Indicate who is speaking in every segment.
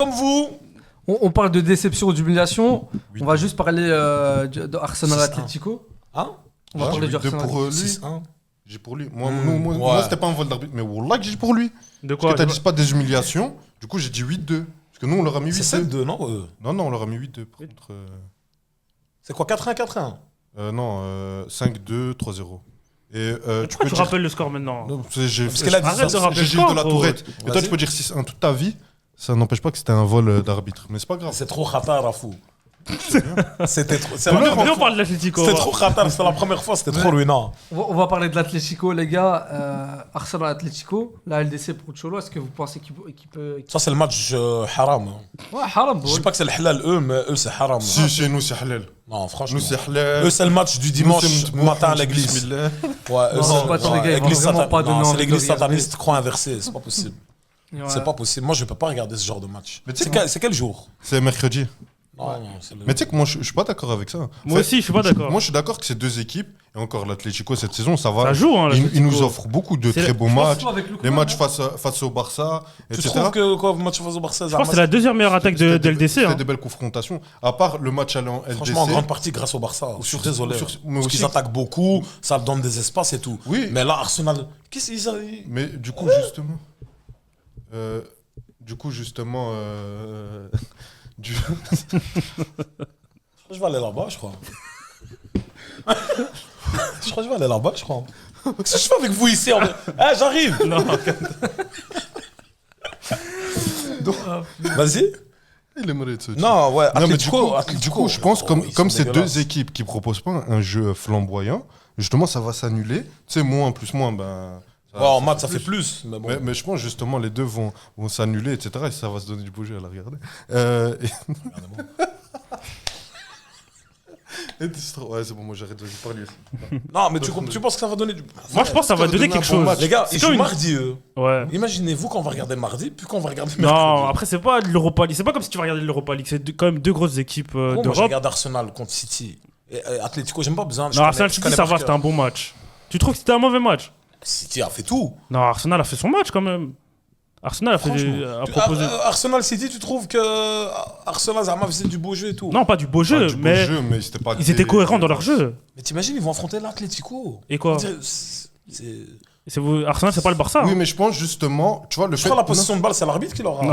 Speaker 1: comme vous.
Speaker 2: On parle de déception ou d'humiliation.
Speaker 3: Oui.
Speaker 2: On va juste parler de Arsenal
Speaker 1: 6-1.
Speaker 2: Atlético.
Speaker 1: Hein?
Speaker 2: On va parler du
Speaker 3: J'ai
Speaker 2: Arsenal.
Speaker 3: pour lui.
Speaker 1: 6-1.
Speaker 3: J'ai pour lui. Moi, c'était pas un vol d'arbitre, mais Wallah que j'ai pour lui.
Speaker 4: De
Speaker 3: Parce
Speaker 4: quoi
Speaker 3: que t'as dit c'est pas des humiliations. Du coup, j'ai dit 8-2. Parce que nous, on leur a mis 8-2.
Speaker 1: C'est 7-2, non
Speaker 3: Non, on leur a mis 8-2. Par contre,
Speaker 1: C'est quoi, 4-1, 4-1
Speaker 3: non, 5-2, 3-0. Et
Speaker 4: Pourquoi tu rappelles le score maintenant?
Speaker 3: Non, j'ai
Speaker 1: Parce qu'elle a dit
Speaker 4: Arrête
Speaker 1: ça,
Speaker 4: de rappeler
Speaker 3: j'ai
Speaker 4: le
Speaker 3: Gilles
Speaker 4: score,
Speaker 3: de la
Speaker 4: gros.
Speaker 3: Tourette. Et toi,
Speaker 1: Vas-y.
Speaker 3: tu peux dire 6-1 toute ta vie. Ça n'empêche pas que c'était un vol d'arbitre. Mais c'est pas grave.
Speaker 1: C'est trop khatar, Rafou. C'était trop. C'est
Speaker 4: Viens, on parle de l'Atlético.
Speaker 1: C'était trop khatar, c'était la première fois, c'était trop ruinant.
Speaker 2: On va parler de l'Atlético, les gars. Arsenal Atlético. La LDC pour Cholo. Est-ce que vous pensez qu'il peut.
Speaker 1: Ça, c'est le match haram.
Speaker 2: Ouais, haram,
Speaker 1: Je sais
Speaker 2: bol.
Speaker 1: pas que c'est le halal, eux, mais eux, c'est haram.
Speaker 3: Si, chez nous, c'est halal.
Speaker 1: Non, franchement.
Speaker 3: Nous, c'est halal.
Speaker 1: Eux, c'est le match du dimanche matin à l'église.
Speaker 3: Bismillah.
Speaker 1: Ouais, eux,
Speaker 2: Non,
Speaker 1: c'est
Speaker 2: pas tous les gars, ils vont
Speaker 1: l'église
Speaker 2: vraiment
Speaker 1: satan-
Speaker 2: pas donner
Speaker 1: non, c'est
Speaker 2: envie de
Speaker 1: l'église
Speaker 2: regarder.
Speaker 1: sataniste croix inversée, c'est pas possible.
Speaker 2: Ouais.
Speaker 1: C'est pas possible. Moi, je peux pas regarder ce genre de match.
Speaker 3: Mais tu sais
Speaker 1: C'est quel jour?
Speaker 3: C'est mercredi.
Speaker 1: Non, c'est le-
Speaker 3: Mais tu sais que moi, je suis pas d'accord avec ça.
Speaker 4: Moi aussi, je suis pas d'accord.
Speaker 3: Moi, je suis d'accord que ces deux équipes, et encore l'Atlético cette saison, ça va.
Speaker 4: Ça joue, hein,
Speaker 3: Ils
Speaker 4: l'Atlético.
Speaker 3: nous offrent beaucoup de
Speaker 4: C'est
Speaker 3: très
Speaker 4: le-
Speaker 3: beaux
Speaker 2: Je pense
Speaker 3: matchs.
Speaker 2: surtout avec Lookman,
Speaker 3: Les matchs
Speaker 2: hein.
Speaker 3: face au Barça,
Speaker 1: Tu
Speaker 3: etc.
Speaker 1: trouves que quoi, le match face au Barça,
Speaker 4: Je pense que c'est la deuxième meilleure attaque de LDC.
Speaker 3: C'était
Speaker 4: Hein.
Speaker 3: des belles confrontations. À part le match aller en LDC.
Speaker 1: Franchement, en grande partie grâce au Barça. Je suis désolé.
Speaker 3: mais
Speaker 1: Parce
Speaker 3: aussi-
Speaker 1: qu'ils attaquent beaucoup, ça leur donne des espaces et tout.
Speaker 3: Oui.
Speaker 1: Mais là, Arsenal, qu'est-ce qu'ils ont.
Speaker 3: Mais du coup, justement. du-
Speaker 1: Je vais aller là-bas, je crois. Je crois que je vais aller là-bas, je crois. Qu'est-ce que je fais avec vous ici en fait j'arrive.
Speaker 4: Non,
Speaker 1: Vas-y.
Speaker 3: Il aimerait être ce
Speaker 1: Non, ouais.
Speaker 3: Non, mais
Speaker 1: Atlético,
Speaker 3: du coup, je pense
Speaker 1: oh, ils
Speaker 3: comme
Speaker 1: sont
Speaker 3: ces
Speaker 1: dégueulasses.
Speaker 3: deux équipes qui proposent pas un jeu flamboyant, justement, ça va s'annuler. Tu sais, moins plus moins, ben.
Speaker 1: Ouais, en maths, ça fait plus. Mais bon.
Speaker 3: Mais je pense justement les deux vont s'annuler, etc. Et ça va se donner du beau jeu à la regarder. Ouais, c'est bon, moi j'arrête de parler aussi.
Speaker 1: Non, mais tu penses que ça va donner du.
Speaker 4: moi je pense que ça va donner quelque chose.
Speaker 1: Les gars,
Speaker 4: C'est
Speaker 1: ils
Speaker 4: comme
Speaker 1: jouent
Speaker 4: une-
Speaker 1: mardi, eux.
Speaker 4: Ouais.
Speaker 1: Imaginez-vous qu'on va regarder mardi, puis qu'on va regarder
Speaker 4: Non,
Speaker 1: mercredi.
Speaker 4: après c'est pas de l'Europa League. C'est pas comme si tu vas regarder l'Europa League. C'est quand même deux grosses équipes
Speaker 1: Moi, je
Speaker 4: d'Europe.
Speaker 1: regarde Arsenal contre City. Et Atlético, j'aime pas besoin.
Speaker 4: Non, Arsenal City, ça va, c'était un bon match. Tu trouves que c'était un mauvais match?
Speaker 1: City a fait tout.
Speaker 4: Non, Arsenal a fait son match quand même. Arsenal a fait
Speaker 1: Franchement.
Speaker 4: a proposé.
Speaker 1: Arsenal City, tu trouves que Arsenal Zama faisait du beau jeu et tout?
Speaker 4: Non, pas du beau
Speaker 3: Pas
Speaker 4: jeu,
Speaker 3: du beau
Speaker 4: mais
Speaker 3: jeu, mais c'était pas
Speaker 4: ils étaient cohérents dans leur jeu.
Speaker 1: Mais t'imagines, ils vont affronter l'Atlético.
Speaker 4: Et quoi?
Speaker 1: Je
Speaker 4: Arsenal, c'est pas le Barça.
Speaker 3: Oui,
Speaker 4: hein.
Speaker 3: mais je pense justement, tu vois, le fait.
Speaker 1: crois la position de balle, c'est l'arbitre qui l'aura.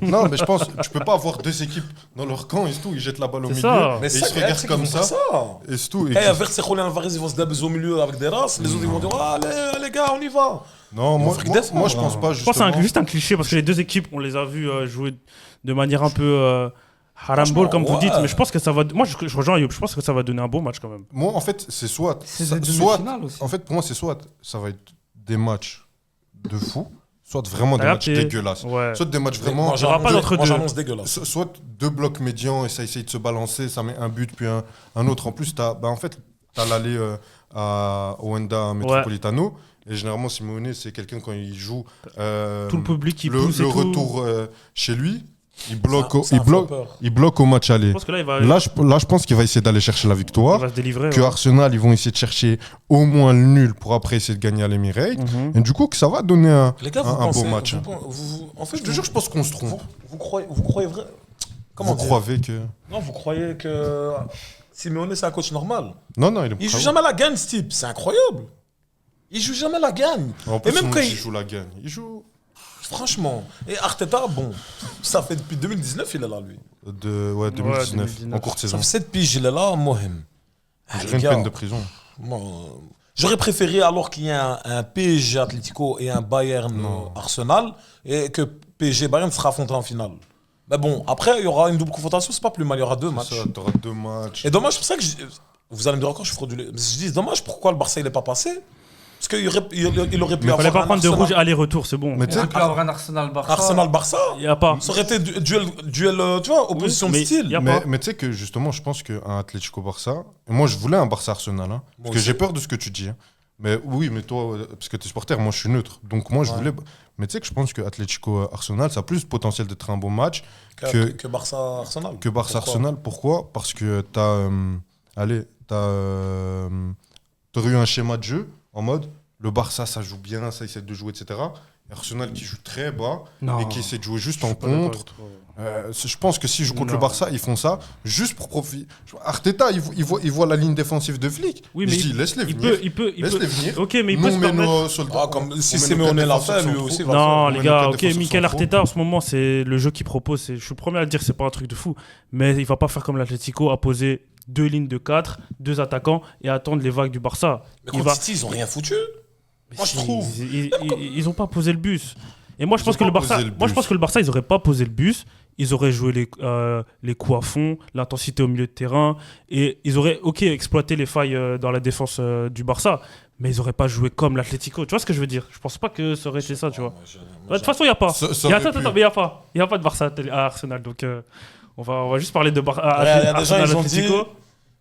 Speaker 3: Non, mais je pense, tu peux pas avoir deux équipes dans leur camp et c'est tout, ils jettent la balle au
Speaker 4: C'est
Speaker 3: milieu.
Speaker 4: ça.
Speaker 3: Et ils se regardent comme ça. Et c'est tout. Et
Speaker 1: Et avec ces Julian Alvarez, ils vont se débaser au milieu avec des races. Les autres, ils vont dire allez, les gars, on y va.
Speaker 3: Non, moi,
Speaker 1: vont faire des
Speaker 3: moi, je
Speaker 1: efforts,
Speaker 3: pense
Speaker 1: hein.
Speaker 3: pas
Speaker 4: Je pense que
Speaker 3: justement.
Speaker 4: c'est juste un cliché parce que les deux équipes, on les a vues jouer de manière un peu haram ball, comme vous
Speaker 1: ouais.
Speaker 4: dites. Mais je pense que ça va. Moi, je rejoins Ayoub. Je pense que ça va donner un beau match quand même.
Speaker 3: Moi, en fait, c'est soit.
Speaker 2: C'est des
Speaker 3: soit
Speaker 2: demi-finales aussi.
Speaker 3: en fait, pour moi, c'est soit ça va être des matchs de fou, soit vraiment des
Speaker 4: Là,
Speaker 3: matchs
Speaker 4: t'es-
Speaker 3: dégueulasses.
Speaker 4: Ouais.
Speaker 3: Soit des matchs vraiment.
Speaker 1: Moi,
Speaker 4: il y aura pas d'entre
Speaker 1: moi,
Speaker 4: deux.
Speaker 1: j'annonce dégueulasse.
Speaker 3: Soit deux blocs médians et ça essaye de se balancer, ça met un but puis un autre. En plus, en fait, t'as l'aller à Wanda Metropolitano. Et généralement, Simeone, c'est quelqu'un quand il joue.
Speaker 4: Tout le public qui
Speaker 3: le,
Speaker 4: pousse et
Speaker 3: le
Speaker 4: tout.
Speaker 3: retour chez lui, il bloque,
Speaker 1: C'est un flopper.
Speaker 3: il bloque au match aller.
Speaker 4: Je pense que là, il va,
Speaker 3: Là, je pense qu'il va essayer d'aller chercher la
Speaker 4: il
Speaker 3: victoire.
Speaker 4: va se délivrer.
Speaker 3: Que
Speaker 4: ouais.
Speaker 3: Arsenal, ils vont essayer de chercher au moins le nul pour après essayer de gagner à l'Emirates.
Speaker 4: Mhm.
Speaker 3: Et du coup, que ça va donner
Speaker 1: Les gars, vous
Speaker 3: un beau
Speaker 1: pensez.
Speaker 3: match.
Speaker 1: En fait,
Speaker 3: Je te jure, je pense qu'on se trompe.
Speaker 1: Vous croyez vrai. Comment
Speaker 3: Vous
Speaker 1: dire
Speaker 3: croyez que.
Speaker 1: Non, vous croyez que Simeone, c'est un coach normal.
Speaker 3: Non, non, il est
Speaker 1: Il joue
Speaker 3: bravo.
Speaker 1: jamais la gagne, ce type. C'est incroyable. Il joue jamais la gagne.
Speaker 3: En plus,
Speaker 1: Et même quand
Speaker 3: il
Speaker 1: il.
Speaker 3: joue la gagne. Il joue
Speaker 1: Franchement. Et Arteta, bon, ça fait depuis 2019, il est là, lui.
Speaker 3: de 2019,
Speaker 4: 2019.
Speaker 3: en courte
Speaker 1: Ça
Speaker 3: saison.
Speaker 1: fait 7 piges, il est là, Mohem.
Speaker 3: J'ai
Speaker 1: les
Speaker 3: une
Speaker 1: gars,
Speaker 3: peine de prison.
Speaker 1: moi, j'aurais préféré alors qu'il y ait un PSG Atlético et un Bayern Arsenal et que PSG Bayern sera affronté en finale. Mais bon, après, il y aura une double confrontation, c'est pas plus mal, il y aura deux matchs.
Speaker 3: Ça, t'auras deux matchs.
Speaker 1: Et dommage, c'est pour ça que vous allez me dire encore, je suis frauduleux. Mais je dis, dommage, pourquoi le Barça il n'est pas passé? Parce qu'il aurait pu
Speaker 4: Il
Speaker 1: avoir
Speaker 4: fallait pas
Speaker 1: un
Speaker 4: prendre de
Speaker 1: Arsenal-
Speaker 4: rouge aller-retour, c'est bon.
Speaker 3: Mais tu sais,
Speaker 2: On peut avoir un Arsenal-Barça.
Speaker 1: Arsenal-Barça.
Speaker 4: Il n'y a pas.
Speaker 1: Ça aurait été duel, tu vois, opposition
Speaker 4: mais
Speaker 1: de style.
Speaker 4: y a pas.
Speaker 3: mais tu sais que justement, je pense qu'un Atlético Barça, et moi je voulais un Barça Arsenal, hein, parce que
Speaker 1: aussi.
Speaker 3: j'ai peur de ce que tu dis. Hein. Mais oui, mais toi, parce que tu es supporter, moi je suis neutre. Donc moi je voulais. Mais tu sais que je pense que Atlético Arsenal, ça a plus de potentiel d'être un bon match
Speaker 1: Que Barça-Arsenal.
Speaker 3: que Barça
Speaker 1: Pourquoi
Speaker 3: Arsenal. Pourquoi? Parce que t'aurais eu un schéma de jeu en mode le Barça ça joue bien, ça essaie de jouer, etc. Arsenal qui joue très bas
Speaker 4: Non.
Speaker 3: et qui essaie de jouer juste en
Speaker 4: Pas d'accord
Speaker 3: contre.
Speaker 4: avec toi.
Speaker 3: Je pense que s'ils jouent contre le
Speaker 4: Non.
Speaker 3: Barça, ils font ça juste pour profiter. Arteta, il voit la ligne défensive de Flick.
Speaker 4: Oui,
Speaker 3: il
Speaker 4: mais
Speaker 3: se dit, laisse-les
Speaker 4: Il
Speaker 3: venir.
Speaker 4: peut, il peut, il
Speaker 3: Laisse-les
Speaker 4: peut.
Speaker 3: venir.
Speaker 4: Ok, mais il peut
Speaker 3: Nous,
Speaker 4: se
Speaker 3: on met
Speaker 4: permettre.
Speaker 3: nos soldats.
Speaker 1: Comme
Speaker 3: on
Speaker 1: si
Speaker 3: met nos
Speaker 1: Simeone
Speaker 3: quatre
Speaker 1: l'a fait,
Speaker 3: défenseurs
Speaker 1: lui
Speaker 3: centraux.
Speaker 1: aussi va
Speaker 4: Non,
Speaker 3: On
Speaker 4: les
Speaker 3: met
Speaker 4: gars,
Speaker 3: nos
Speaker 4: ok,
Speaker 3: quatre défenseurs
Speaker 4: Mikel
Speaker 3: centraux.
Speaker 4: Arteta en ce moment, c'est le jeu qu'il propose. Je suis le premier à le dire, c'est pas un truc de fou. Mais il va pas faire comme l'Atlético, à poser 2 lignes de 4, 2 attaquants et attendre les vagues du Barça.
Speaker 1: Mais
Speaker 4: Il
Speaker 1: contre
Speaker 4: va.
Speaker 1: City, ils ont rien foutu. Moi, je trouve.
Speaker 4: Ils ont pas posé le bus. Et moi, je
Speaker 3: Ils
Speaker 4: pense
Speaker 3: ont
Speaker 4: que le
Speaker 3: pas
Speaker 4: Barça,
Speaker 3: posé le
Speaker 4: moi, je
Speaker 3: bus.
Speaker 4: pense que le Barça, ils auraient pas posé le bus. Ils auraient joué les coups à fond, l'intensité au milieu de terrain, et ils auraient, ok, exploité les failles dans la défense du Barça, mais ils auraient pas joué comme l'Atlético. Tu vois ce que je veux dire? Je pense pas que ça aurait été ça, tu vois. De toute façon, il y a pas.
Speaker 3: Ça
Speaker 4: Il y a,
Speaker 3: aurait pu.
Speaker 4: attends, mais il y a pas de Barça à Arsenal, donc on va juste parler de
Speaker 1: Il y a des gens,
Speaker 4: Arsenal
Speaker 1: ils ont dit.
Speaker 4: Atlético.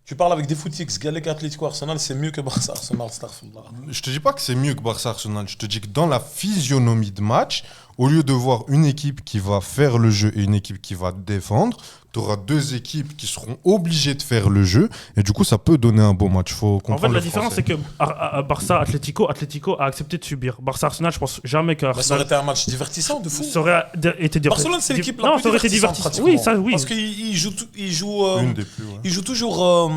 Speaker 1: Tu parles avec des footix, Galec Atlético Arsenal, c'est mieux que Barça Arsenal, Starfullah.
Speaker 3: Je te dis pas que c'est mieux que Barça Arsenal. Je te dis que dans la physionomie de match, au lieu de voir une équipe qui va faire le jeu et une équipe qui va défendre, tu auras deux équipes qui seront obligées de faire le jeu. Et du coup, ça peut donner un beau match. Faut comprendre
Speaker 4: En fait, la
Speaker 3: le
Speaker 4: différence,
Speaker 3: français.
Speaker 4: c'est que Barça Atlético a accepté de subir. Barça Arsenal, je pense jamais
Speaker 1: Mais ça aurait
Speaker 4: qu'Arsenal.
Speaker 1: été un match divertissant, de fou.
Speaker 4: Ça aurait été divertissant.
Speaker 1: Barcelone, c'est l'équipe la
Speaker 4: Non,
Speaker 1: plus
Speaker 4: ça aurait été
Speaker 1: divertissante,
Speaker 4: divertissant. Oui,
Speaker 1: pratiquement.
Speaker 4: ça, oui.
Speaker 1: Parce qu'il joue,
Speaker 3: Une des plus. Ouais.
Speaker 1: il joue toujours,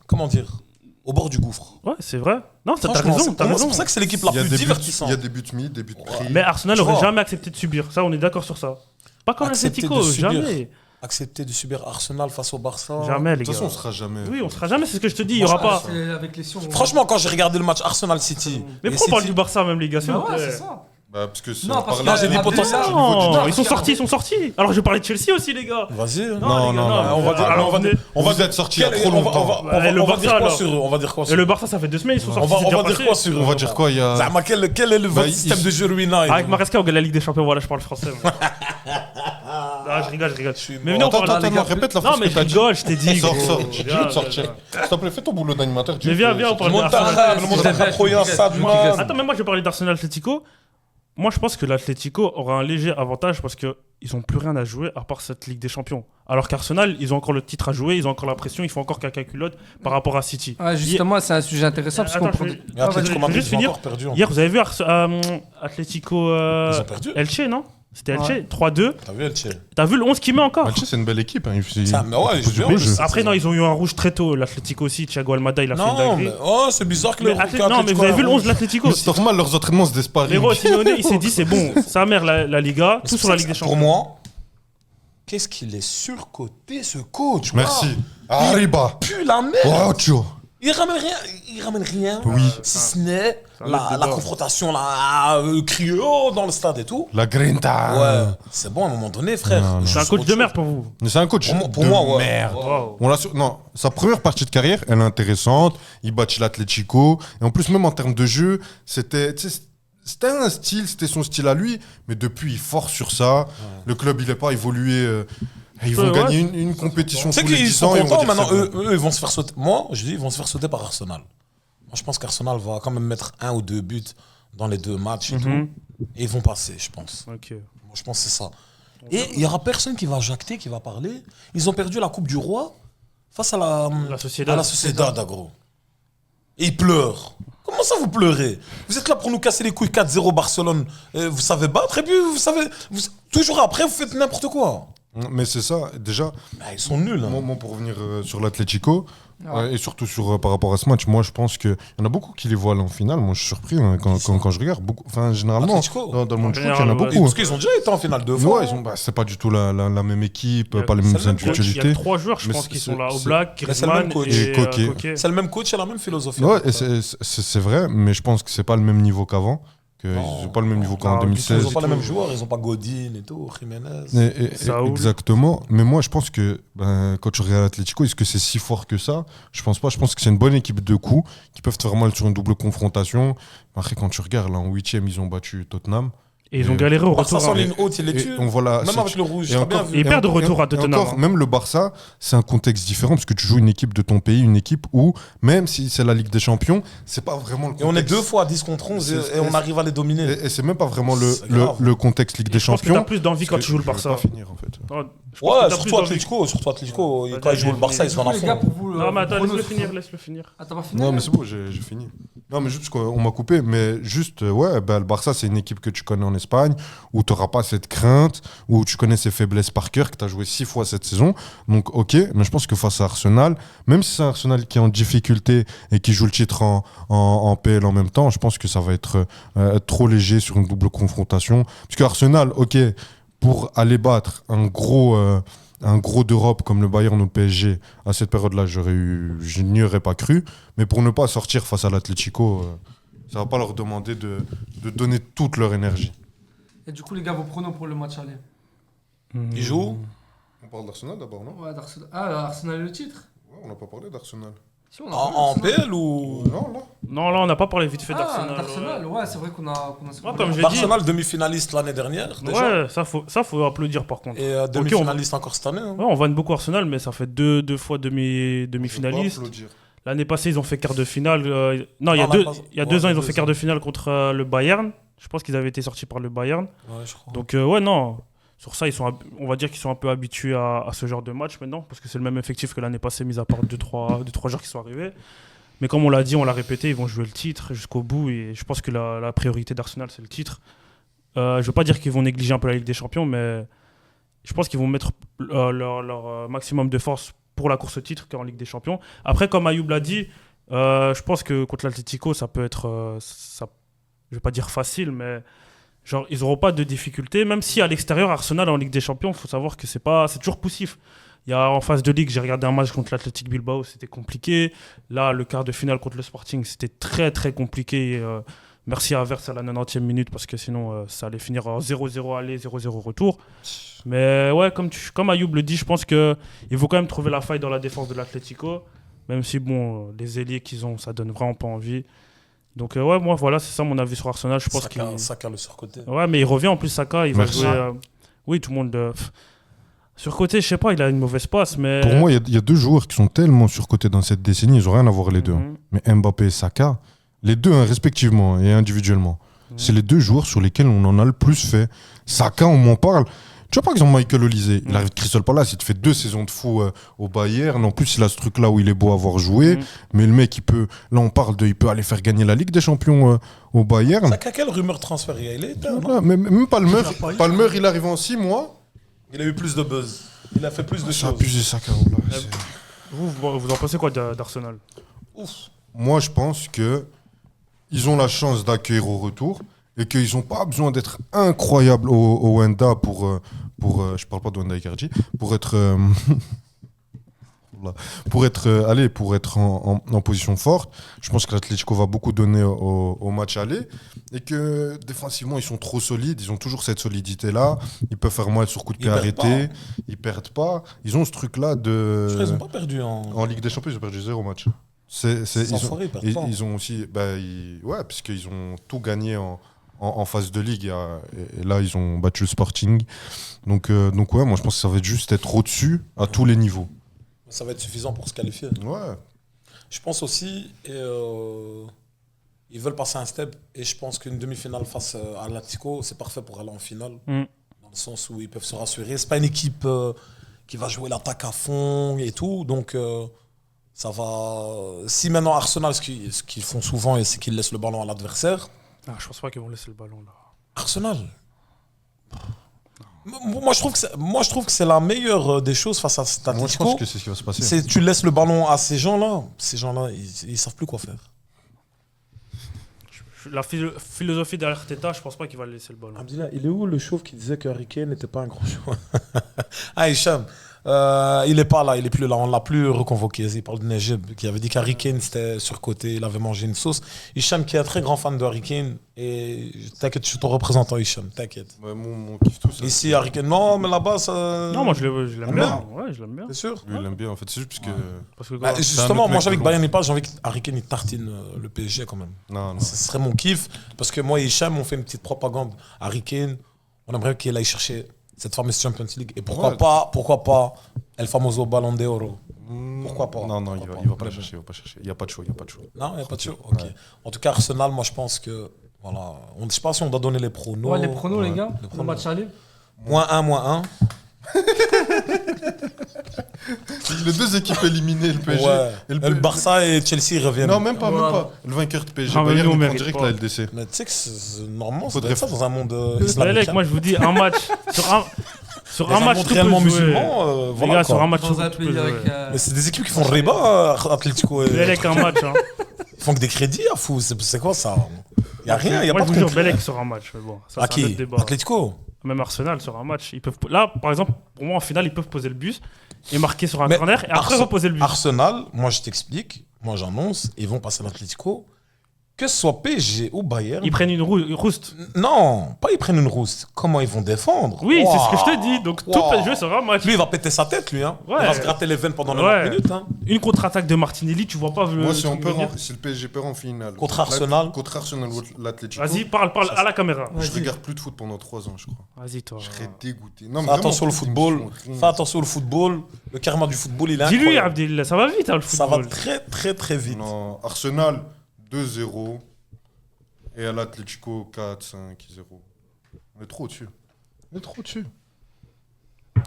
Speaker 1: comment dire, au bord du gouffre.
Speaker 4: Ouais, c'est vrai. Non, t'as
Speaker 1: Franchement,
Speaker 4: raison,
Speaker 1: c'est
Speaker 4: t'as raison.
Speaker 1: pour ça que c'est l'équipe la
Speaker 3: Il y a
Speaker 1: plus
Speaker 3: des buts, il
Speaker 1: divertissante.
Speaker 3: y a des buts mid, des buts prix.
Speaker 4: Mais Arsenal
Speaker 1: Tu
Speaker 4: n'aurait
Speaker 1: vois.
Speaker 4: jamais accepté de subir. Ça, on est d'accord sur ça. Pas comme
Speaker 1: Accepter
Speaker 4: l'Atlético,
Speaker 1: de subir.
Speaker 4: jamais.
Speaker 1: Accepter de subir Arsenal face au Barça.
Speaker 4: Jamais, les
Speaker 3: De toute
Speaker 4: gars.
Speaker 3: façon, on sera jamais.
Speaker 4: Oui, on sera jamais, c'est ce que je te dis. Il y aura pas.
Speaker 2: C'est avec les Sions.
Speaker 1: Franchement, quand j'ai regardé le match Arsenal-City.
Speaker 4: Mais
Speaker 1: et
Speaker 4: pourquoi on parle
Speaker 1: City-
Speaker 4: du Barça, même, les gars? s'il
Speaker 2: Bah
Speaker 4: vous
Speaker 2: ouais,
Speaker 4: plaît.
Speaker 2: c'est ça.
Speaker 3: Bah, parce que
Speaker 2: Non, parce que
Speaker 1: Non, j'ai dit potentiel.
Speaker 4: Non, ils sont
Speaker 2: parce
Speaker 4: sortis, ils sont sortis. Alors, je vais parler de Chelsea aussi, les gars.
Speaker 1: Vas-y. hein.
Speaker 3: Non,
Speaker 4: les gars,
Speaker 3: non, non,
Speaker 1: on va dire,
Speaker 4: alors,
Speaker 1: on va dire, on va
Speaker 3: Vous êtes sortis il y a
Speaker 1: Quel-
Speaker 3: trop
Speaker 1: on va-
Speaker 3: longtemps.
Speaker 1: on va- on va-
Speaker 4: Et le
Speaker 1: on va
Speaker 4: Barça,
Speaker 1: dire quoi
Speaker 4: alors
Speaker 1: sur eux On va dire quoi
Speaker 4: Et
Speaker 1: sur
Speaker 4: le
Speaker 1: eux
Speaker 4: Barça, ça fait 2 semaines, ils sont
Speaker 1: On
Speaker 4: sortis.
Speaker 1: va,
Speaker 4: c'est
Speaker 1: on
Speaker 4: déjà
Speaker 1: va dire
Speaker 4: passé.
Speaker 1: quoi sur eux
Speaker 3: On va dire quoi il y a...
Speaker 1: Zama, quel est le
Speaker 3: Bah,
Speaker 1: votre système de jeu ruinant
Speaker 4: Avec Maresca, on gagne la Ligue des Champions, voilà, je parle français. moi. Non, je rigole. Mais venez, on
Speaker 3: Attends,
Speaker 4: parle.
Speaker 3: attends, répète la
Speaker 4: Non,
Speaker 3: phrase
Speaker 4: mais
Speaker 3: que
Speaker 4: je
Speaker 3: t'as dit.
Speaker 4: rigole, je t'ai dit.
Speaker 3: Sors,
Speaker 4: gros.
Speaker 3: sors. Je
Speaker 4: Viens,
Speaker 3: veux te sortir.
Speaker 4: viens.
Speaker 3: S'il te plaît, fais ton boulot d'animateur.
Speaker 4: Mais viens, on parle d'Arsenal.
Speaker 1: Montarab, le Montarab,
Speaker 2: Montarab,
Speaker 1: Croya, Sadman.
Speaker 4: Attends, mais moi, je vais parler d'Arsenal Atlético. Moi, je pense que l'Atlético aura un léger avantage parce qu'ils n'ont plus rien à jouer à part cette Ligue des Champions. Alors qu'Arsenal, ils ont encore le titre à jouer, ils ont encore la pression, ils font encore caca culotte par rapport à City.
Speaker 2: Ouais, justement, c'est un sujet intéressant parce qu'on
Speaker 4: Attends,
Speaker 2: prend.
Speaker 4: je vais-
Speaker 1: Mais Atlético
Speaker 4: je vais
Speaker 1: Madrid,
Speaker 4: juste
Speaker 1: ils ont
Speaker 4: finir.
Speaker 1: encore perdu.
Speaker 4: Hier, vous avez vu Atlético
Speaker 1: Ils ont perdu.
Speaker 4: Elche, non? C'était Elche,
Speaker 2: Ouais.
Speaker 4: 3-2.
Speaker 1: T'as vu, Elche
Speaker 4: T'as vu le 11 qui met encore?
Speaker 3: Manchester, c'est une belle équipe. Hein.
Speaker 1: Ça, mais ouais,
Speaker 3: il
Speaker 1: je
Speaker 3: faut du
Speaker 1: veux
Speaker 3: beau
Speaker 1: bien,
Speaker 3: jeu.
Speaker 1: je-
Speaker 4: Après, non, ils ont eu un rouge très tôt. L'Atlético aussi, Thiago Almada, il a fait une
Speaker 1: Non,
Speaker 4: dinguerie.
Speaker 1: mais oh, c'est bizarre que le.
Speaker 4: Non, mais vous avez vu le 11 de l'Atlético?
Speaker 3: C'est normal, leurs entraînements se disparent.
Speaker 4: Héros Simeone, il s'est dit c'est bon, sa mère la Liga, tout sur la Ligue des
Speaker 1: Pour
Speaker 4: Champions.
Speaker 1: moi, qu'est-ce qu'il est surcoté, ce coach.
Speaker 3: Merci.
Speaker 1: Ah,
Speaker 3: Arriba.
Speaker 1: pue la merde.
Speaker 3: Oh, Tio.
Speaker 1: Il ramène rien.
Speaker 3: Oui.
Speaker 1: Si ce n'est
Speaker 4: Ça enlève
Speaker 1: la
Speaker 4: dedans.
Speaker 1: confrontation, là, crier oh dans le stade et tout.
Speaker 3: La grinta.
Speaker 1: Ouais, c'est bon à un moment donné, frère.
Speaker 3: Non, non.
Speaker 1: Je
Speaker 4: C'est un
Speaker 1: suis
Speaker 4: coach
Speaker 1: autre
Speaker 4: de
Speaker 1: chose.
Speaker 4: merde pour vous.
Speaker 3: Mais c'est un coach
Speaker 1: Pour
Speaker 3: de
Speaker 1: moi, ouais.
Speaker 3: merde.
Speaker 4: Wow.
Speaker 3: Non, sa première partie de carrière, elle est intéressante. Il bâtit l'Atlético. Et en plus, même en termes de jeu, c'était un style, c'était son style à lui. Mais depuis, il force sur ça. Le club, il n'est pas évolué. Ils vont
Speaker 4: Ouais.
Speaker 3: gagner une compétition
Speaker 1: Tu sais
Speaker 3: tous les
Speaker 1: qu'ils
Speaker 3: 10
Speaker 1: sont
Speaker 3: ans. et on va
Speaker 1: contents
Speaker 3: dire
Speaker 1: maintenant,
Speaker 3: c'est bon.
Speaker 1: eux, ils vont se faire sauter. Moi, je dis, ils vont se faire sauter par Arsenal. Moi, je pense qu'Arsenal va quand même mettre 1 ou 2 buts dans les 2 matchs et tout. Et ils vont passer, je pense.
Speaker 4: Ok.
Speaker 1: Moi, je pense que c'est ça. Et il n'y aura personne qui va jacter, qui va parler. Ils ont perdu la Coupe du Roi face à
Speaker 4: La Sociedad.
Speaker 1: à la Sociedad, gros. Et ils pleurent. Comment ça, vous pleurez? Vous êtes là pour nous casser les couilles 4-0 Barcelone. Vous savez battre et puis vous savez... toujours après, vous faites n'importe quoi.
Speaker 3: Mais c'est ça, déjà.
Speaker 1: Bah, ils sont nuls. Hein.
Speaker 3: Moi, pour revenir sur l'Atlético,
Speaker 2: Ouais.
Speaker 3: et surtout par rapport à ce match, moi je pense qu'il y en a beaucoup qui les voient là en finale. Moi je suis surpris hein, quand je regarde. Enfin, généralement,
Speaker 1: Atlético.
Speaker 3: dans le monde du foot, il y en a
Speaker 4: général, ouais.
Speaker 3: beaucoup.
Speaker 1: Parce qu'ils ont déjà été en finale 2 fois.
Speaker 3: Ouais, c'est pas du tout la même équipe,
Speaker 4: Il y a-
Speaker 3: pas les
Speaker 1: c'est
Speaker 3: mêmes
Speaker 1: le même coach,
Speaker 4: Il y a
Speaker 3: individualités.
Speaker 4: 3 joueurs, je
Speaker 3: Mais
Speaker 4: pense, qui
Speaker 3: c'est-
Speaker 4: sont là.
Speaker 3: c'est-
Speaker 4: Oblak,
Speaker 1: Mais c'est le même
Speaker 4: Griezmann
Speaker 1: coach.
Speaker 4: et
Speaker 3: Et Coquet.
Speaker 4: Coquet.
Speaker 1: C'est le même coach et la même philosophie.
Speaker 3: Ouais, et c'est vrai, mais je pense que c'est pas le même niveau qu'avant. Ils
Speaker 1: Non.
Speaker 3: n'ont pas le même niveau qu'en
Speaker 4: Non, du tout,
Speaker 1: Ils
Speaker 3: 2016.
Speaker 1: n'ont pas les mêmes joueurs, ils n'ont pas Godin et tout, Jiménez.
Speaker 4: Saoul.
Speaker 3: Exactement. Mais moi, je pense que quand tu regardes l'Atlético, est-ce que c'est si fort que ça? Je pense pas. Je pense que c'est une bonne équipe de coups qui peuvent te faire mal sur une double confrontation. Après, quand tu regardes, là, en 8e, ils ont battu Tottenham.
Speaker 4: Et ils ont galéré au
Speaker 1: Barça
Speaker 4: retour.
Speaker 1: sans
Speaker 4: hein.
Speaker 1: ligne haute, il les
Speaker 3: Et
Speaker 1: tue.
Speaker 3: on voit la-
Speaker 1: Même
Speaker 3: c'est-
Speaker 1: avec le rouge,
Speaker 3: et
Speaker 1: t'as
Speaker 3: encore-
Speaker 1: bien vu.
Speaker 4: Et perdre de retour à
Speaker 3: Et
Speaker 4: Tottenham.
Speaker 3: encore,
Speaker 4: hein.
Speaker 3: même le Barça, c'est un contexte différent parce que tu joues une équipe de ton pays, une équipe où, même si c'est la Ligue des Champions, c'est pas vraiment le
Speaker 1: Et on est
Speaker 3: contexte.
Speaker 1: 2 fois à 10 contre 11 et on arrive à les dominer.
Speaker 3: Et c'est même pas vraiment
Speaker 1: C'est grave.
Speaker 3: le contexte Ligue des
Speaker 4: Je pense que
Speaker 3: Champions.
Speaker 4: t'as plus d'envie quand
Speaker 3: Parce
Speaker 4: tu joues le
Speaker 3: que je vais
Speaker 4: Barça.
Speaker 3: pas finir, en fait.
Speaker 4: Non, je pense que
Speaker 1: Ouais,
Speaker 4: t'as plus
Speaker 1: surtout
Speaker 4: d'envie.
Speaker 1: Atlético. Surtout Atlético.
Speaker 4: Vas-y,
Speaker 1: Quand ils jouent le
Speaker 4: vas-y,
Speaker 1: Barça, ils
Speaker 4: vas-y.
Speaker 1: sont à
Speaker 2: Les
Speaker 1: fond.
Speaker 2: gars, pour vous.
Speaker 4: Non, mais attends,
Speaker 2: Bruno,
Speaker 4: laisse-le finir.
Speaker 2: Ah, t'as pas fini?
Speaker 3: Non, mais c'est bon, j'ai fini. Non, mais juste parce qu'on m'a coupé, mais juste, ouais, le Barça, c'est une équipe que tu connais en Espagne, où tu n'auras pas cette crainte, où tu connais ses faiblesses par cœur, que tu as joué 6 fois cette saison. Donc, ok, mais je pense que face à Arsenal, même si c'est un Arsenal qui est en difficulté et qui joue le titre en PL en même temps, je pense que ça va être trop léger sur une double confrontation. Parce que Arsenal, ok, pour aller battre un gros d'Europe comme le Bayern ou le PSG, à cette période-là, je n'y aurais pas cru. Mais pour ne pas sortir face à l'Atlético, ça va pas leur demander de donner toute leur énergie.
Speaker 2: Et du coup, les gars, vos pronos pour le match aller.
Speaker 1: Ils jouent.
Speaker 3: On parle d'Arsenal d'abord, non?
Speaker 2: Ouais, Arsenal le titre.
Speaker 3: Ouais, on n'a pas parlé d'Arsenal.
Speaker 2: Si, on a
Speaker 1: En
Speaker 2: parlé d'Arsenal.
Speaker 1: PL ou.
Speaker 3: Non, là.
Speaker 4: Non, là, on n'a pas parlé vite fait
Speaker 2: Ah,
Speaker 4: d'Arsenal.
Speaker 2: ouais, c'est vrai qu'on a
Speaker 4: Ouais, comme j'ai dit.
Speaker 1: Arsenal demi-finaliste l'année dernière, déjà.
Speaker 4: Ouais, ça faut applaudir par contre.
Speaker 1: Et
Speaker 4: Ok,
Speaker 1: demi-finaliste encore cette année. Hein.
Speaker 4: Ouais, on vanne beaucoup Arsenal, mais ça fait deux fois demi-finaliste. L'année passée, ils ont fait quart de finale. Non, il y a deux ans, ils ont fait quart de finale contre le Bayern. Je pense qu'ils avaient été sortis par le Bayern.
Speaker 1: Ouais, je crois.
Speaker 4: Donc, ouais, non. Sur ça, on va dire qu'ils sont un peu habitués à ce genre de match maintenant, parce que c'est le même effectif que l'année passée, mis à part 2-3 joueurs qui sont arrivés. Mais comme on l'a dit, on l'a répété, ils vont jouer le titre jusqu'au bout. Et je pense que la priorité d'Arsenal, c'est le titre. Je ne veux pas dire qu'ils vont négliger un peu la Ligue des Champions, mais je pense qu'ils vont mettre leur maximum de force pour la course au titre qu'en Ligue des Champions. Après, comme Ayoub l'a dit, je pense que contre l'Atlético, ça peut être, je ne vais pas dire facile, mais genre, ils n'auront pas de difficultés. Même si à l'extérieur, Arsenal en Ligue des Champions, il faut savoir que c'est toujours poussif. Il y a en phase de ligue, j'ai regardé un match contre l'Athletic Bilbao, c'était compliqué. Là, le quart de finale contre le Sporting, c'était très très compliqué. Merci à Havertz à la 90e minute parce que sinon ça allait finir en 0-0 aller, 0-0 retour. Mais ouais, comme Ayoub le dit, je pense qu'il faut quand même trouver la faille dans la défense de l'Atlético. Même si bon, les ailiers qu'ils ont, ça donne vraiment pas envie. Donc ouais, moi voilà, c'est ça mon avis sur Arsenal. Je pense
Speaker 1: Saka le surcoté.
Speaker 4: Ouais, mais il revient en plus, Saka, il
Speaker 3: Merci.
Speaker 4: va jouer. Oui, tout le monde. Surcoté, je sais pas, il a une mauvaise passe, mais.
Speaker 3: Pour moi, il y a deux joueurs qui sont tellement surcotés dans cette décennie, ils n'ont rien à voir les deux.
Speaker 4: Mhm.
Speaker 3: Mais Mbappé et Saka, les deux respectivement et individuellement, c'est les deux joueurs sur lesquels on en a le plus fait. Saka, on m'en parle. Tu vois par exemple Michael Olise, il arrive de Crystal Palace, il te fait 2 saisons de fou au Bayern. En plus, il a ce truc-là où il est beau à avoir joué. Mais le mec, il peut aller faire gagner la Ligue des Champions au Bayern.
Speaker 1: Saka, quelle rumeur de transfert il est éteint, non
Speaker 3: Voilà, mais même Palmer, il arrive en 6 mois.
Speaker 1: Il a eu plus de buzz. Il a fait plus de
Speaker 3: C'est
Speaker 1: choses.
Speaker 3: abusé Saka. Voilà,
Speaker 4: Vous en pensez quoi d'Arsenal?
Speaker 1: Ouf.
Speaker 3: Moi, je pense que ils ont la chance d'accueillir au retour et qu'ils n'ont pas besoin d'être incroyables au Wenda pour je parle pas de Wenda Icardi, pour être pour être en position forte. Je pense que l'Atlético va beaucoup donner au match aller et que défensivement ils sont trop solides, ils ont toujours cette solidité là, ils peuvent faire mal sur coup de pied arrêté, ils perdent pas, ils ont ce truc là de.
Speaker 1: Je crois qu'ils n'ont pas perdu
Speaker 3: en Ligue des Champions, ils ont perdu 0 match. Ils ont aussi ouais, puisqu'ils ont tout gagné en phase de ligue et là ils ont battu le Sporting. Donc ouais, moi je pense que ça va juste être au-dessus à tous les niveaux.
Speaker 1: Ça va être suffisant pour se qualifier.
Speaker 3: Ouais.
Speaker 1: Je pense aussi, ils veulent passer un step et je pense qu'une demi-finale face à l'Atlético, c'est parfait pour aller en finale. Dans le sens où ils peuvent se rassurer. C'est pas une équipe qui va jouer l'attaque à fond et tout. Donc ça va. Si maintenant Arsenal, ce qu'ils font souvent, c'est qu'ils laissent le ballon à l'adversaire.
Speaker 4: Ah, je pense pas qu'ils vont laisser le ballon là.
Speaker 1: Arsenal. Moi, je trouve que c'est la meilleure des choses face à cet
Speaker 3: Moi je
Speaker 1: Atlético.
Speaker 3: pense que c'est ce qui va se passer.
Speaker 1: C'est tu laisses le ballon à ces gens-là. Ces gens-là, ils savent plus quoi faire.
Speaker 4: La philosophie derrière Teta, je pense pas qu'il va laisser le ballon.
Speaker 1: Abdillah, il est où le chauve qui disait que Harry Kane n'était pas un gros joueur? Ah, Hicham, il est pas là, il est plus là, on l'a plus reconvoqué. Il parle de Nejib qui avait dit qu'Harry Kane c'était surcoté, il avait mangé une sauce. Hicham qui est un très grand fan de Harry Kane, et t'inquiète, je suis ton représentant Hicham, t'inquiète.
Speaker 3: Ouais, mon kiff tout ça.
Speaker 1: Ici Harry Kane, non mais là-bas ça.
Speaker 4: Non, moi je l'aime bien. Ouais, je l'aime bien.
Speaker 1: C'est sûr.
Speaker 3: Lui, il aime bien en fait, c'est juste parce que.
Speaker 4: Parce que
Speaker 1: Bah,
Speaker 4: quoi,
Speaker 1: justement, moi
Speaker 3: mec
Speaker 1: j'avais
Speaker 3: de
Speaker 1: que Bayern n'est pas, j'ai envie que Harry Kane il tartine le PSG quand même.
Speaker 3: Non.
Speaker 1: Ce serait mon kiff, parce que moi et Hicham, on fait une petite propagande. Harry Kane, on aimerait qu'il aille chercher cette fameuse Champions League. Et pourquoi pas El Famoso Ballon d'Oro. Pourquoi pas?
Speaker 3: Non, il va pas la chercher, il n'y a pas de show,
Speaker 1: Non, il n'y a pas de show. Ok. En tout cas, Arsenal, moi je pense que. Voilà. Je ne sais pas si on doit donner les pronos.
Speaker 2: Ouais, les pronos, les gars,
Speaker 1: les
Speaker 2: le
Speaker 1: pronos.
Speaker 2: match aller.
Speaker 1: -1, -1.
Speaker 3: les deux équipes éliminées, le PSG
Speaker 1: Ouais.
Speaker 3: et le
Speaker 1: Le Barça et Chelsea reviennent.
Speaker 3: Non, même pas, même
Speaker 2: Ouais.
Speaker 3: pas. Le vainqueur de PSG,
Speaker 4: Ah, mais
Speaker 3: Bayern,
Speaker 4: nous, on
Speaker 3: il prend
Speaker 4: mérite
Speaker 3: direct
Speaker 4: pas.
Speaker 3: la LDC.
Speaker 1: Mais tu sais que normalement, ça
Speaker 3: Faudrait
Speaker 1: doit être ça dans un monde
Speaker 4: Belek,
Speaker 1: islamique.
Speaker 4: moi je vous dis, un match. Sur
Speaker 1: Dans
Speaker 4: un
Speaker 1: un
Speaker 4: match,
Speaker 1: monde
Speaker 4: tout
Speaker 1: réellement
Speaker 4: peut jouer.
Speaker 1: musulman,
Speaker 4: Les
Speaker 1: voilà.
Speaker 4: gars, sur un
Speaker 1: quoi.
Speaker 4: match,
Speaker 2: Dans
Speaker 4: tout
Speaker 2: un
Speaker 4: peut
Speaker 2: pays avec.
Speaker 4: jouer.
Speaker 1: Mais c'est des équipes qui font riba, Atlético.
Speaker 4: Belek, un match. Hein.
Speaker 1: Ils font que des crédits à fou. C'est quoi ça? Il n'y a rien, il n'y a
Speaker 4: Moi
Speaker 1: pas
Speaker 4: je
Speaker 1: de
Speaker 4: vous jure,
Speaker 1: concret.
Speaker 4: Belek sur un match. Mais bon, ça,
Speaker 1: À
Speaker 4: c'est un autre
Speaker 1: qui?
Speaker 4: débat.
Speaker 1: Atlético.
Speaker 4: Même Arsenal sur un match. Ils peuvent... Là, par exemple, pour moi, en finale, ils peuvent poser le bus et marquer sur un
Speaker 1: Mais
Speaker 4: corner et après reposer le bus.
Speaker 1: Arsenal, moi je t'explique, moi j'annonce, ils vont passer l'Atlético. Que ce soit PSG ou Bayern.
Speaker 4: Ils prennent une rouste.
Speaker 1: Non, pas ils prennent une rousse. Comment ils vont défendre?
Speaker 4: Oui, c'est ce que je
Speaker 1: Waouh.
Speaker 4: te dis. Donc tout
Speaker 1: Waouh.
Speaker 4: peut jouer sur un match.
Speaker 1: Lui, il va péter sa tête, lui. Hein.
Speaker 4: Ouais.
Speaker 1: Il va se gratter les veines pendant 90
Speaker 4: Ouais.
Speaker 1: minutes. Hein.
Speaker 4: Une contre-attaque de Martinelli, tu vois pas le.
Speaker 3: Moi, si on
Speaker 4: truc
Speaker 3: perd,
Speaker 4: venir.
Speaker 3: si le PSG perd en finale.
Speaker 1: Contre Arsenal.
Speaker 3: Contre Arsenal ou l'Atlético.
Speaker 4: Vas-y, parle à la caméra.
Speaker 3: Je
Speaker 2: Vas-y.
Speaker 3: regarde plus de foot pendant 3 ans, je crois.
Speaker 4: Vas-y, toi.
Speaker 3: Je serais dégoûté. Non, mais
Speaker 1: Fais attention au
Speaker 3: vraiment,
Speaker 1: football.
Speaker 3: ils
Speaker 1: Fais attention au football. Le karma du football, il est
Speaker 4: Dis-lui,
Speaker 1: incroyable.
Speaker 4: Abdel, ça va vite, hein, le
Speaker 1: Ça va
Speaker 4: football.
Speaker 1: très, très, très vite.
Speaker 3: Non, Arsenal 2-0 et à l'Atlético 4-5-0. On est trop au-dessus. On est trop au-dessus.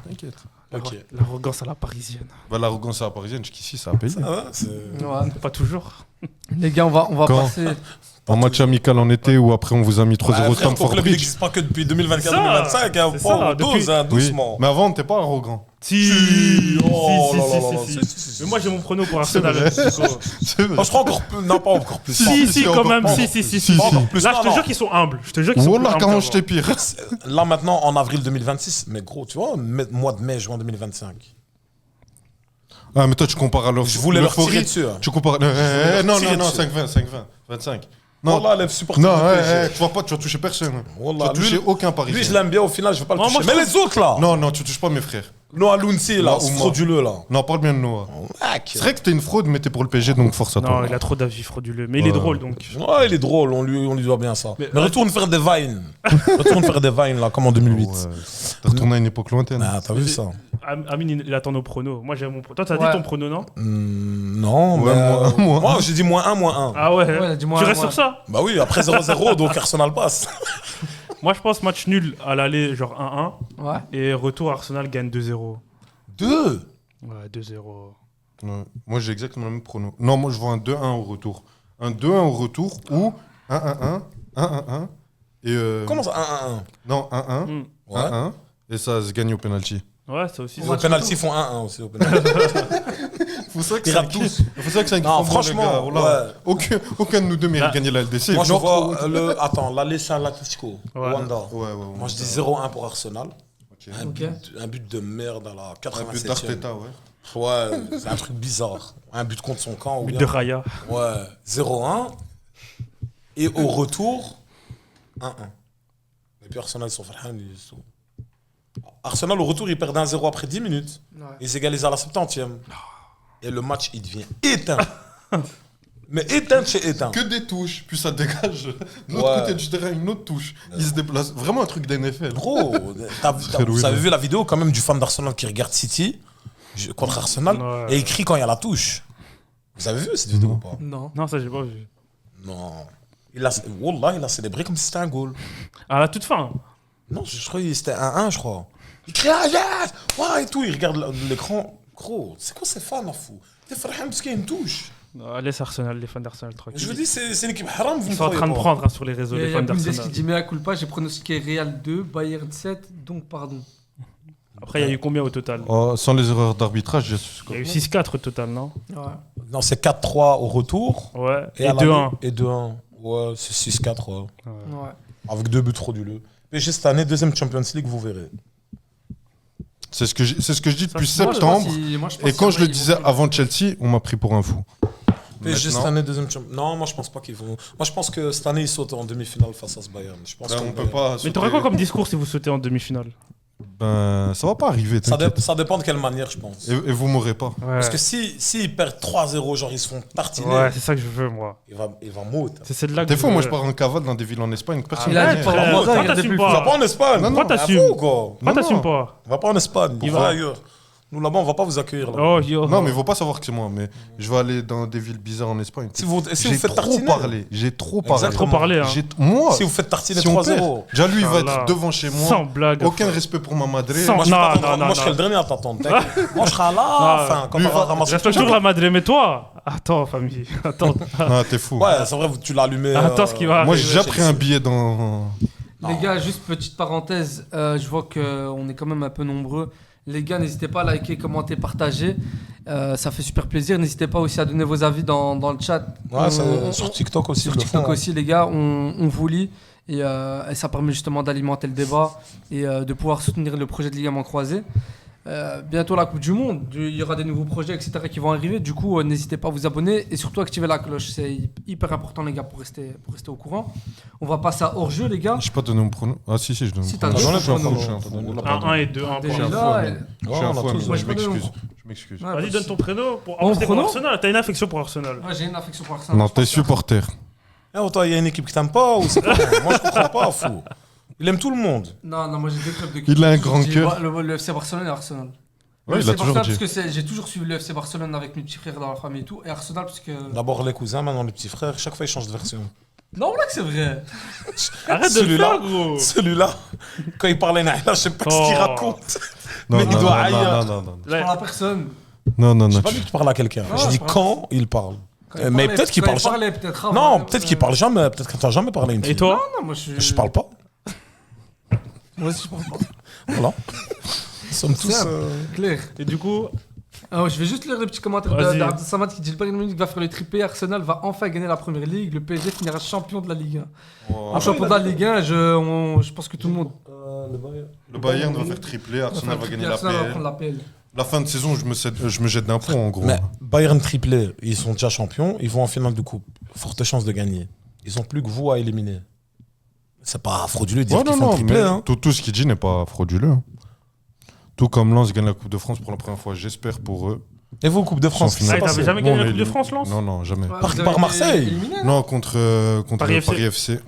Speaker 3: T'inquiète.
Speaker 1: Ok.
Speaker 4: L'arrogance à la parisienne.
Speaker 3: Bah, l'arrogance à la parisienne, jusqu'ici, ça a payé.
Speaker 1: Ah ouais, c'est-
Speaker 2: Ouais.
Speaker 4: Pas toujours.
Speaker 2: Les gars, on va
Speaker 3: Quand
Speaker 2: passer.
Speaker 3: En match amical en été ou après on vous a mis 3-0
Speaker 1: Ouais, frère, ton
Speaker 3: Stamford
Speaker 1: club
Speaker 3: Bridge.
Speaker 1: n'existe pas que depuis 2024-2025.
Speaker 4: C'est
Speaker 1: Hein,
Speaker 4: ça,
Speaker 1: pas
Speaker 4: depuis-
Speaker 1: 12, hein,
Speaker 3: Oui,
Speaker 1: doucement.
Speaker 3: mais avant, t'es pas arrogant.
Speaker 4: Si,
Speaker 1: Oh
Speaker 4: si,
Speaker 1: là
Speaker 4: si,
Speaker 1: là
Speaker 4: si,
Speaker 1: là là,
Speaker 4: si,
Speaker 1: si,
Speaker 4: si.
Speaker 1: si, si.
Speaker 4: Mais moi j'ai mon prono pour Arsenal.
Speaker 3: vrai.
Speaker 4: Atlético.
Speaker 3: C'est vrai.
Speaker 1: Moi, je crois encore plus. Non, pas encore plus.
Speaker 4: Si,
Speaker 3: Si,
Speaker 4: si,
Speaker 3: si,
Speaker 4: quand
Speaker 3: encore
Speaker 4: même.
Speaker 3: pas.
Speaker 4: Si, si, si,
Speaker 3: Si,
Speaker 4: si.
Speaker 1: Pas
Speaker 3: si.
Speaker 1: encore plus.
Speaker 4: Là,
Speaker 1: Non,
Speaker 4: je te
Speaker 1: non.
Speaker 4: jure qu'ils sont humbles. Je te jure qu'ils sont
Speaker 3: Wallah,
Speaker 4: humbles
Speaker 3: comment
Speaker 4: qu'avant.
Speaker 3: j'étais pire.
Speaker 1: Là, maintenant, en avril 2026, mais gros, tu vois, mois de mai, juin 2025.
Speaker 3: Ah, mais toi, tu compares alors.
Speaker 1: Je voulais leur
Speaker 3: l'euphorie-
Speaker 1: tirer dessus. Hein.
Speaker 3: Tu compares. Non,
Speaker 1: tirer
Speaker 3: non, non,
Speaker 1: dessus.
Speaker 3: 5-20, 5-20, 25. Non,
Speaker 1: Wallah, les supporters
Speaker 3: non,
Speaker 1: du PSG.
Speaker 3: tu vois pas, tu vas toucher personne.
Speaker 1: Wallah,
Speaker 3: Tu vas toucher
Speaker 1: lui-
Speaker 3: aucun Parisien.
Speaker 1: Lui, je l'aime bien, au final, je vais pas le
Speaker 4: Moi,
Speaker 1: toucher.
Speaker 4: moi,
Speaker 1: Mais
Speaker 4: je
Speaker 1: les autres, là.
Speaker 3: Non, non, tu touches pas mes frères.
Speaker 1: Noah Lounsi, là,
Speaker 3: Non,
Speaker 1: c'est
Speaker 3: Oumar.
Speaker 1: frauduleux, là.
Speaker 3: Non, parle bien de Noah.
Speaker 1: Mec.
Speaker 3: C'est vrai que t'es une fraude, mais t'es pour le PSG, donc force à toi.
Speaker 4: Non, il a trop d'avis frauduleux. Mais il est
Speaker 3: Ouais.
Speaker 4: drôle donc.
Speaker 1: Ouais, il est drôle, on lui doit bien ça.
Speaker 4: Mais-
Speaker 1: Mais retourne faire des vines. Retourne faire des vines, là, comme en 2008.
Speaker 3: Ouais. T'es retourné à une époque lointaine.
Speaker 1: Ah, t'as vu ça?
Speaker 4: Amine, il attend nos pronos. Moi j'ai mon prono. Toi, t'as
Speaker 2: Ouais.
Speaker 4: dit ton prono, non?
Speaker 1: Non,
Speaker 3: Ouais,
Speaker 1: mais.
Speaker 3: moi,
Speaker 1: J'ai dit -1, -1.
Speaker 4: Ah ouais.
Speaker 2: Ouais, dis-moi,
Speaker 4: Tu restes
Speaker 2: moi.
Speaker 4: sur ça?
Speaker 1: Bah oui, après 0-0, donc Arsenal passe.
Speaker 4: Moi je pense match nul à l'aller, genre 1-1.
Speaker 2: Ouais.
Speaker 4: Et retour Arsenal gagne 2-0.
Speaker 1: 2.
Speaker 4: Ouais, 2-0.
Speaker 3: Ouais. Moi, j'ai exactement le même prono. Non, moi, je vois un 2-1 au retour. Un 2-1 au retour ou 1-1-1, 1-1-1. Et
Speaker 1: Comment ça, 1-1-1?
Speaker 3: Non, 1-1,
Speaker 4: Mm.
Speaker 1: Ouais.
Speaker 3: 1-1. Et ça se gagne au penalty.
Speaker 4: Ouais, ça aussi.
Speaker 1: Au
Speaker 4: ça.
Speaker 1: penalty, ils font 1-1 aussi. Au penalty.
Speaker 3: Faut ça que
Speaker 1: Ils
Speaker 3: c'est un
Speaker 1: ratent
Speaker 3: kiff.
Speaker 1: tous.
Speaker 3: Faut ça que c'est un kiff
Speaker 1: Non,
Speaker 3: pour moi,
Speaker 1: franchement,
Speaker 3: les gars. Voilà.
Speaker 1: ouais.
Speaker 3: Aucun de nous deux mérite
Speaker 4: Là-
Speaker 3: de gagner la LDC.
Speaker 1: Moi, je
Speaker 3: Genre,
Speaker 1: vois le. Attends, l'aller, c'est à l'Atlético.
Speaker 4: Ouais.
Speaker 1: Wanda.
Speaker 3: Ouais, ouais,
Speaker 1: Moi, je dis 0-1 pour Arsenal.
Speaker 3: Ok.
Speaker 1: Un but de merde à la
Speaker 3: Un peu
Speaker 1: 87e.
Speaker 3: d'Arteta, ouais.
Speaker 1: Ouais, c'est un truc bizarre. Un but contre son camp. Ou
Speaker 4: But
Speaker 1: bien-
Speaker 4: de Raya.
Speaker 1: Ouais, 0-1. Et au retour, 1-1. Et puis Arsenal, ils sont farhan, ils sont- Arsenal, au retour, ils perdent 1-0 après 10 minutes.
Speaker 2: Ouais.
Speaker 1: Ils égalisent à la 70e. Et le match, il devient éteint. Mais éteint chez éteint.
Speaker 3: Que des touches, puis ça dégage de l'autre
Speaker 1: Ouais.
Speaker 3: côté du terrain une autre touche. Il se déplace. Vraiment un truc d'NFL.
Speaker 1: Gros, vous avez vu la vidéo quand même du fan d'Arsenal qui regarde City contre Arsenal
Speaker 4: Ouais.
Speaker 1: et il crie quand il y a la touche. Vous avez vu cette vidéo ou pas?
Speaker 2: Non.
Speaker 4: Non, ça j'ai pas vu.
Speaker 1: Non. Wallah, il a célébré comme si c'était un goal.
Speaker 4: À la toute fin.
Speaker 1: Non, je crois que c'était 1-1, je crois. Il crie ah, yes! Ouais, et tout, il regarde l'écran. Gros, c'est quoi ces fans là fou? T'es farhan parce qu'il y a une touche.
Speaker 4: Laisse Arsenal, les fans d'Arsenal tranquille.
Speaker 1: Je vous dis, c'est une équipe haram, vous
Speaker 4: Ils
Speaker 1: me
Speaker 4: sont en
Speaker 1: croyez
Speaker 4: train de
Speaker 1: pas.
Speaker 4: prendre hein, sur les réseaux,
Speaker 2: Il y
Speaker 4: les
Speaker 2: a
Speaker 4: fans
Speaker 2: Bundes qui
Speaker 4: d'Arsenal.
Speaker 2: dit mea culpa, j'ai pronostiqué Real 2, Bayern 7, donc pardon.
Speaker 4: Après, il y a eu combien au total?
Speaker 3: Oh, sans les erreurs d'arbitrage, j'ai su.
Speaker 4: Il y a eu 6-4 au total, non?
Speaker 2: Ouais.
Speaker 1: Non, c'est 4-3 au retour.
Speaker 4: Ouais. Et
Speaker 1: à
Speaker 4: 2-1.
Speaker 1: Et 2-1. Ouais, c'est 6-4, ouais.
Speaker 2: Ouais.
Speaker 1: Avec 2 buts frauduleux. PSG cette année, deuxième Champions League, vous verrez.
Speaker 3: C'est ce que je dis depuis
Speaker 4: Ça,
Speaker 2: Moi, je pense
Speaker 3: septembre.
Speaker 2: qu'ils- moi, je pense
Speaker 3: Et quand je le
Speaker 2: qu'ils vont
Speaker 3: disais
Speaker 2: finir.
Speaker 3: avant Chelsea, on m'a pris pour un fou.
Speaker 1: PSG cette
Speaker 3: Maintenant,
Speaker 1: année, deuxième Champions Non, moi je pense pas qu'ils vont. Moi je pense que cette année, ils sautent en demi-finale face à ce Bayern. Je pense
Speaker 3: ben,
Speaker 1: que
Speaker 3: on peut pas.
Speaker 4: Mais
Speaker 3: sauter.
Speaker 4: t'aurais quoi comme discours si vous sautez en demi-finale?
Speaker 3: Ben, ça va pas arriver. t'inquiète.
Speaker 1: Ça dépend de quelle manière, je pense.
Speaker 3: Et vous m'aurez pas.
Speaker 4: Ouais.
Speaker 1: Parce que s'ils perdent 3-0, genre ils se font tartiner,
Speaker 4: Ouais, c'est ça que je veux, moi.
Speaker 1: il va mourir.
Speaker 4: C'est de là que
Speaker 3: Des
Speaker 4: je
Speaker 3: fois,
Speaker 4: veux.
Speaker 3: moi, je pars en cavale dans des villes en Espagne. Personne
Speaker 2: Il a
Speaker 3: ne
Speaker 2: dit
Speaker 3: connaît.
Speaker 2: pas
Speaker 4: frère,
Speaker 2: voisin,
Speaker 4: toi,
Speaker 2: regardez
Speaker 4: t'assumes
Speaker 2: plus.
Speaker 4: pas.
Speaker 1: Il va pas en Espagne.
Speaker 3: Non, non.
Speaker 1: Va pas en Espagne, quoi.
Speaker 3: Non,
Speaker 1: Va pas en
Speaker 3: non.
Speaker 1: Espagne.
Speaker 4: Il
Speaker 1: Va
Speaker 4: va.
Speaker 1: ailleurs. Nous, là-bas, on va pas vous accueillir. Là.
Speaker 4: Oh, yo.
Speaker 3: Non, mais ils vont pas savoir que c'est moi. Mais je vais aller dans des villes bizarres en Espagne.
Speaker 1: Si vous
Speaker 3: J'ai
Speaker 1: faites
Speaker 3: trop
Speaker 1: tartiner.
Speaker 3: parlé. J'ai trop parlé.
Speaker 1: Exactement.
Speaker 4: Trop parlé, hein.
Speaker 3: Moi,
Speaker 1: Si vous faites tartiner
Speaker 3: si on
Speaker 1: 3-0.
Speaker 3: perd, déjà lui, il va
Speaker 4: Voilà.
Speaker 3: être devant chez moi.
Speaker 4: Sans blague.
Speaker 3: Aucun respect pour ma madre.
Speaker 4: Sans-
Speaker 1: Moi, je,
Speaker 4: Non,
Speaker 1: suis pas-
Speaker 4: non,
Speaker 1: moi,
Speaker 4: non,
Speaker 1: je serai
Speaker 4: non.
Speaker 1: le dernier à t'attendre. t'inquiète. Moi, je serai là.
Speaker 4: Non,
Speaker 1: Enfin, quand
Speaker 3: lui,
Speaker 1: on va
Speaker 3: va-
Speaker 1: ramasser
Speaker 4: J'attends toujours la madre, mais toi. Attends, famille. Attends.
Speaker 3: Ah, t'es fou.
Speaker 1: Ouais, c'est vrai, tu l'as allumé.
Speaker 4: Attends ce qui va
Speaker 3: Moi,
Speaker 4: arriver.
Speaker 3: j'ai déjà pris un billet dans.
Speaker 2: Les gars, juste petite parenthèse, je vois qu'on est quand même un peu nombreux. Les gars, n'hésitez pas à liker, commenter, partager. Ça fait super plaisir. N'hésitez pas aussi à donner vos avis dans le chat.
Speaker 1: Ouais, sur TikTok aussi.
Speaker 2: Sur
Speaker 1: ils le
Speaker 2: TikTok
Speaker 1: font, hein.
Speaker 2: aussi, les gars, on vous lit. Et ça permet justement d'alimenter le débat et de pouvoir soutenir le projet de ligament croisé. Bientôt la Coupe du Monde, il y aura des nouveaux projets, etc. qui vont arriver. Du coup, n'hésitez pas à vous abonner et surtout activer la cloche. C'est hyper important, les gars, pour rester au courant. On va passer à hors-jeu, les gars.
Speaker 3: Je sais pas donner mon pronom. Ah, si, je donne
Speaker 2: Si,
Speaker 3: mon
Speaker 2: t'as
Speaker 3: pronom.
Speaker 2: donné
Speaker 3: Je suis un
Speaker 2: ton
Speaker 3: fou,
Speaker 2: pronom.
Speaker 3: je suis un fou.
Speaker 1: T'as donné.
Speaker 3: Pardon.
Speaker 4: 1 et 2, 1
Speaker 2: Déjà,
Speaker 3: Je suis un fou,
Speaker 2: là,
Speaker 3: mais- je suis un
Speaker 1: on a
Speaker 3: fou,
Speaker 1: tous-
Speaker 3: mais
Speaker 2: moi,
Speaker 3: je
Speaker 2: je connais
Speaker 3: m'excuse.
Speaker 2: mon-
Speaker 3: Je m'excuse.
Speaker 2: Ouais,
Speaker 4: Vas-y,
Speaker 2: bah,
Speaker 4: donne ton prénom. Pour...
Speaker 2: Mon
Speaker 4: c'était pour
Speaker 2: prénom
Speaker 4: Arsenal. T'as une affection pour Arsenal.
Speaker 2: Ouais, j'ai une affection pour Arsenal.
Speaker 3: Non, t'es supporter.
Speaker 1: Eh, toi, il y a une équipe qui t'aime pas ou c'est pas moi, je comprends pas, fou. Il aime tout le monde.
Speaker 2: Non, moi j'ai deux clubs de
Speaker 3: Il a un
Speaker 2: J'ai
Speaker 3: grand cœur.
Speaker 2: Le FC Barcelone et Arsenal.
Speaker 3: Ouais,
Speaker 2: Le
Speaker 3: il a
Speaker 2: FC
Speaker 3: toujours
Speaker 2: Barcelone,
Speaker 3: dit.
Speaker 2: parce que j'ai toujours suivi le FC Barcelone avec mes petits frères dans la famille et tout. Et Arsenal, parce que.
Speaker 1: D'abord les cousins, maintenant les petits frères. Chaque fois, ils changent de version.
Speaker 2: Non, là que c'est vrai.
Speaker 4: Arrête de le
Speaker 1: Celui-là,
Speaker 4: faire, gros.
Speaker 1: Celui-là, quand il parlait Naïla, je sais pas ce qu'il
Speaker 4: Oh.
Speaker 1: raconte.
Speaker 3: Non,
Speaker 1: Mais
Speaker 3: non,
Speaker 1: il doit
Speaker 3: non,
Speaker 1: haïr.
Speaker 3: non, non, non.
Speaker 2: Je parle à personne.
Speaker 3: Non, non, non.
Speaker 1: C'est pas lui qui parle à quelqu'un.
Speaker 2: Ah,
Speaker 1: je dis
Speaker 2: je pense.
Speaker 1: quand il parle.
Speaker 2: Quand il
Speaker 1: Mais
Speaker 2: parlait-
Speaker 1: peut-être qu'il
Speaker 2: quand
Speaker 1: parle
Speaker 2: il
Speaker 1: jamais.
Speaker 2: parlait, peut-être avant,
Speaker 1: Non,
Speaker 2: mais-
Speaker 1: peut-être qu'il parle jamais. Peut-être que t'as jamais parlé à une fille.
Speaker 4: Et toi
Speaker 2: Non, moi je.
Speaker 1: Je parle pas.
Speaker 2: Moi aussi, je parle pas.
Speaker 1: Voilà. Nous sommes tous.
Speaker 2: Simple. Clair.
Speaker 4: Et du coup,
Speaker 2: Alors, je vais juste lire les petits commentaires
Speaker 4: Vas-y.
Speaker 2: d'Abdel Samad qui dit le Bayern Munich va faire le triplé. Arsenal va enfin gagner la première ligue. Le PSG finira champion de la Ligue 1. En champion de la Ligue 1, je pense que tout le monde.
Speaker 3: Le Bayern va faire tripler, Arsenal va gagner la
Speaker 2: Arsenal va prendre
Speaker 3: PL.
Speaker 2: la PL.
Speaker 3: La fin de saison, je me jette d'un pont, en gros.
Speaker 1: Mais Bayern triplé, ils sont déjà champions, ils vont en finale de coupe. Forte chance de gagner. Ils ont plus que vous à éliminer. C'est pas frauduleux de dire
Speaker 3: Ouais,
Speaker 1: qu'ils
Speaker 3: non,
Speaker 1: font
Speaker 3: non,
Speaker 1: triplé.
Speaker 3: mais
Speaker 1: Hein.
Speaker 3: tout ce qu'il dit n'est pas frauduleux. hein. Tout comme Lens gagne la Coupe de France pour la première fois, j'espère pour eux.
Speaker 1: Et vous, Coupe de France,
Speaker 3: Sans
Speaker 1: qu'est-ce qui s'est
Speaker 3: finale.
Speaker 4: t'avais
Speaker 1: passé
Speaker 4: jamais gagné
Speaker 3: Bon,
Speaker 4: la
Speaker 3: on
Speaker 4: Coupe de
Speaker 3: est
Speaker 4: France, Lens
Speaker 3: Non, non, jamais.
Speaker 2: Ouais,
Speaker 1: Par-
Speaker 2: vous avez
Speaker 1: par
Speaker 2: été
Speaker 1: Marseille.
Speaker 2: éliminé, non
Speaker 3: Non, contre
Speaker 4: Paris
Speaker 3: Paris FC.